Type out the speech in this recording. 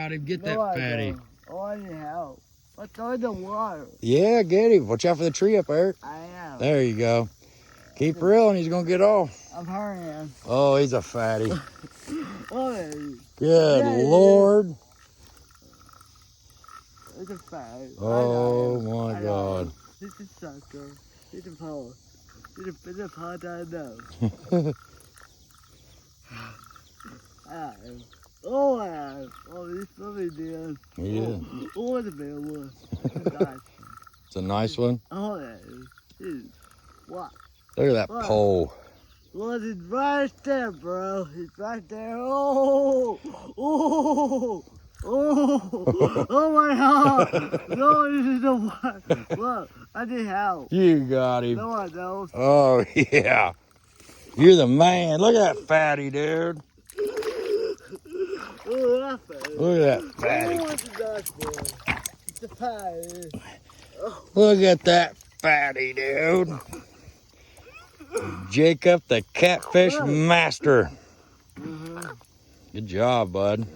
got him. Get that No, I fatty. don't. Oh, I need help. Let's go in the water. Yeah, get him. Watch out for the tree up there. I am. There you go. Keep reeling. He's going to get off. I'm hurrying. Oh, he's a fatty. Oh, Good yeah, Lord. it's a fag. Oh, my God. He's a sucker. He's a pole. He's a pot I know. I am. Oh, I am. Oh, he's probably dead. Yeah. Oh, the big one. It's a nice one. Oh, yeah. What? Look at that What? pole. Well, he's right there, bro. He's right there. Oh, oh, oh, oh my God. No, this is the one. Look, I need help. You got him. No one knows. Oh, yeah. You're the man. Look at that fatty, dude. Oh, that fatty. Look at that fatty. Oh, it's a nice boy. It's a fatty. Look at that fatty, dude. Jacob, the catfish master. Good job, bud.